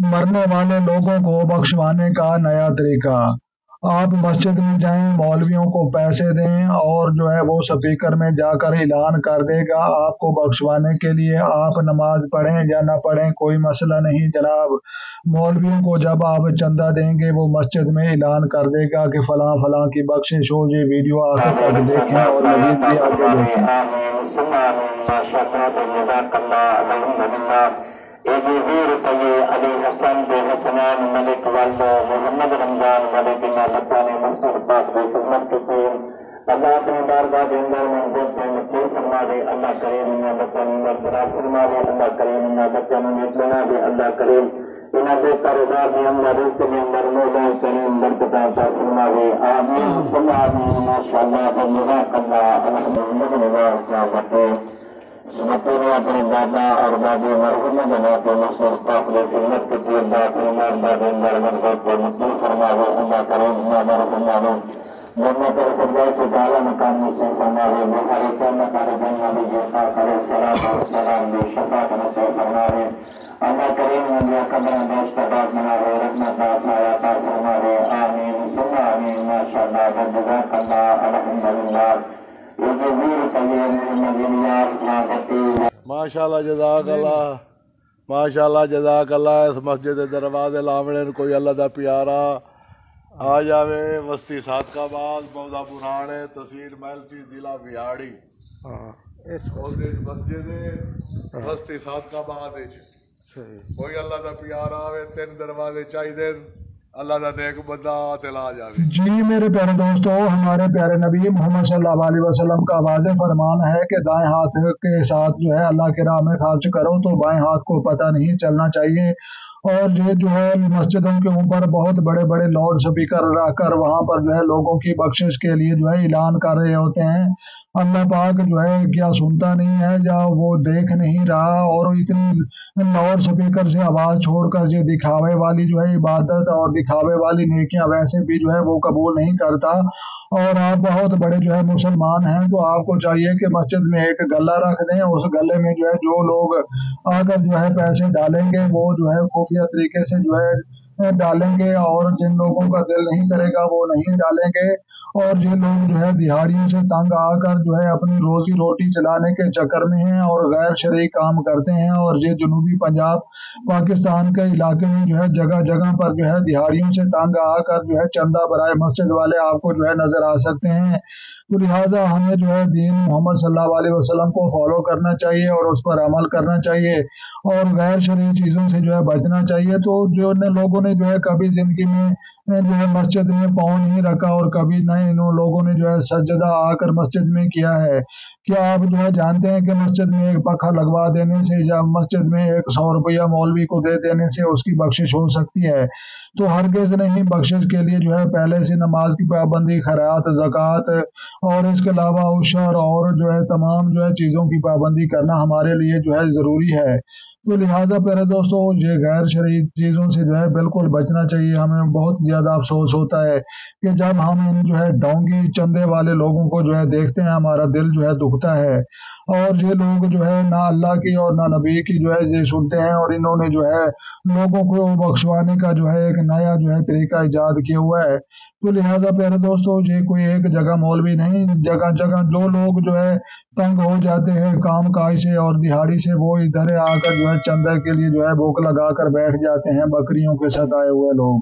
मरने वाले लोगों को बख्शवाने का नया तरीका। आप मस्जिद में जाएं, मौलवियों को पैसे दें और जो है वो स्पीकर में जाकर ऐलान कर देगा आपको बख्शवाने के लिए। आप नमाज पढ़ें या ना पढ़ें कोई मसला नहीं जनाब। मौलवियों को जब आप चंदा देंगे वो मस्जिद में ऐलान कर देगा कि फलां फलां की बख्शिश हो। ये वीडियो आखिर तक देखें और मजीद भी आगे देखें। अली हसन बे हसनैन मलिक वालो मोहम्मद रमजान मलिक बिना बच्चाने मसूद पाक की खिदमत की अल्लाह अपनी बारगाह के अंदर मंजूर से मकबूल फरमा दे। अल्लाह करीम इन्हें बच्चा नंबर दराज फरमा दे। अल्लाह करीम इन्हें बच्चा नंबर बना दे। अल्लाह करीम इन्हें दे कारोबार के अंदर रिस्क के अंदर मौला करीम बरकत अता फरमा दे। आमीन सुम्मा आमीन माशाअल्लाह जज़ाकल्लाह अल्हम्दुलिल्लाह। बच्चों ने अपने दादा और दादी मरहुमा जनाब मसूद पाक की खिदमत की अल्लाह ईमान दादी मरहमत को मकबूल फरमा दे। अल्लाह करीम मरहुमा ने जन्नत फिरदौस से आला मकाम नसीब फरमा दे। बुखारी क़यामत वाले दिन नबी जैसा करे सलात और सलाम भी शफाअत नसीब फरमा दे। अल्लाह करीम ने कब्र दोस्त पाक बना दे, रहमत साया पाक फरमा दे। आमीन सुम्मा आमीन माशाअल्लाह जज़ाकल्लाह अल्हम्दुलिल्लाह। माशाअल्लाह जज़ाकल्लाह माशाअल्लाह जज़ाकल्लाह। इस मस्जिद दे दरवाजे लावणे कोई अल्लाह दा प्यारा आ जावे। वस्ती सादकाबाद मौदा पुराने तहसील महलसी जिला बिहाड़ी मस्जिद वस्ती सादकाबाद कोई अल्लाह दा प्यारा आवे। 3 दरवाजे चाहिए अल्लाह का नेक बंदा ला जावे। जी मेरे प्यारे दोस्तों, हमारे प्यारे नबी मोहम्मद सल्लल्लाहु अलैहि वसल्लम का वाज़ेह फरमान है कि दाएं हाथ के साथ जो है अल्लाह के राह में खर्च करो तो बाएं हाथ को पता नहीं चलना चाहिए। और ये जो है मस्जिदों के ऊपर बहुत बड़े बड़े लाउड स्पीकर रखकर वहाँ पर जो है लोगों की बख्शिश के लिए जो है ऐलान कर रहे होते हैं। अल्लाह पाक जो है क्या सुनता नहीं है या वो देख नहीं रहा? और इतनी लाउड स्पीकर से आवाज़ छोड़कर ये दिखावे वाली जो है इबादत और दिखावे वाली नेकियां वैसे भी जो है वो कबूल नहीं करता। और आप बहुत बड़े जो है मुसलमान हैं तो आपको चाहिए कि मस्जिद में एक गला रख दें। उस गले में जो है जो लोग आकर जो है पैसे डालेंगे वो जो है खुफिया तरीके से जो है डालेंगे, और जिन लोगों का दिल नहीं करेगा वो नहीं डालेंगे। और ये लोग जो है दिहाड़ियों से तंग आकर जो है अपनी रोजी रोटी चलाने के चक्कर में हैं और गैर शरई काम करते हैं। और ये जनूबी पंजाब पाकिस्तान के इलाके में जो है जगह जगह पर जो है दिहाड़ियों से तंग आकर जो है चंदा बराए मस्जिद वाले आपको जो है नजर आ सकते हैं। तो लिहाजा हमें जो है दीन मोहम्मद सल्लल्लाहु अलैहि वसल्लम को फॉलो करना चाहिए और उस पर अमल करना चाहिए और गैर शरई चीज़ों से जो है बचना चाहिए। तो जो लोगों ने जो है कभी ज़िंदगी में जो है मस्जिद में पाँव नहीं रखा और कभी नहीं इन लोगों ने जो है सजदा आकर मस्जिद में किया है। क्या आप जो है जानते हैं कि मस्जिद में एक पंखा लगवा देने से या मस्जिद में 100 रुपया मौलवी को दे देने से उसकी बख्शिश हो सकती है? तो हरगिज़ नहीं। बख्शिश के लिए जो है पहले से नमाज की पाबंदी, खैरात, ज़कात और इसके अलावा उशर और जो है तमाम जो है चीज़ों की पाबंदी करना हमारे लिए जो है ज़रूरी है। तो लिहाजा प्यारे दोस्तों ये गैर शरई चीज़ों से जो है बिल्कुल बचना चाहिए। हमें बहुत ज़्यादा अफसोस होता है कि जब हम इन जो है डोंगी चंदे वाले लोगों को जो है देखते हैं हमारा दिल जो है दुखता है। और ये लोग जो है ना अल्लाह की और ना नबी की जो है ये सुनते हैं, और इन्होंने जो है लोगों को बख्शवाने का जो है एक नया जो है तरीका इजाद किया हुआ है। तो लिहाजा प्यारे दोस्तों ये कोई एक जगह मौलवी नहीं, जगह जगह जो लोग जो है तंग हो जाते हैं काम काज से और दिहाड़ी से वो इधर आकर जो है चंदा के लिए जो है भूख लगा कर बैठ जाते हैं, बकरियों के सताए हुए लोग।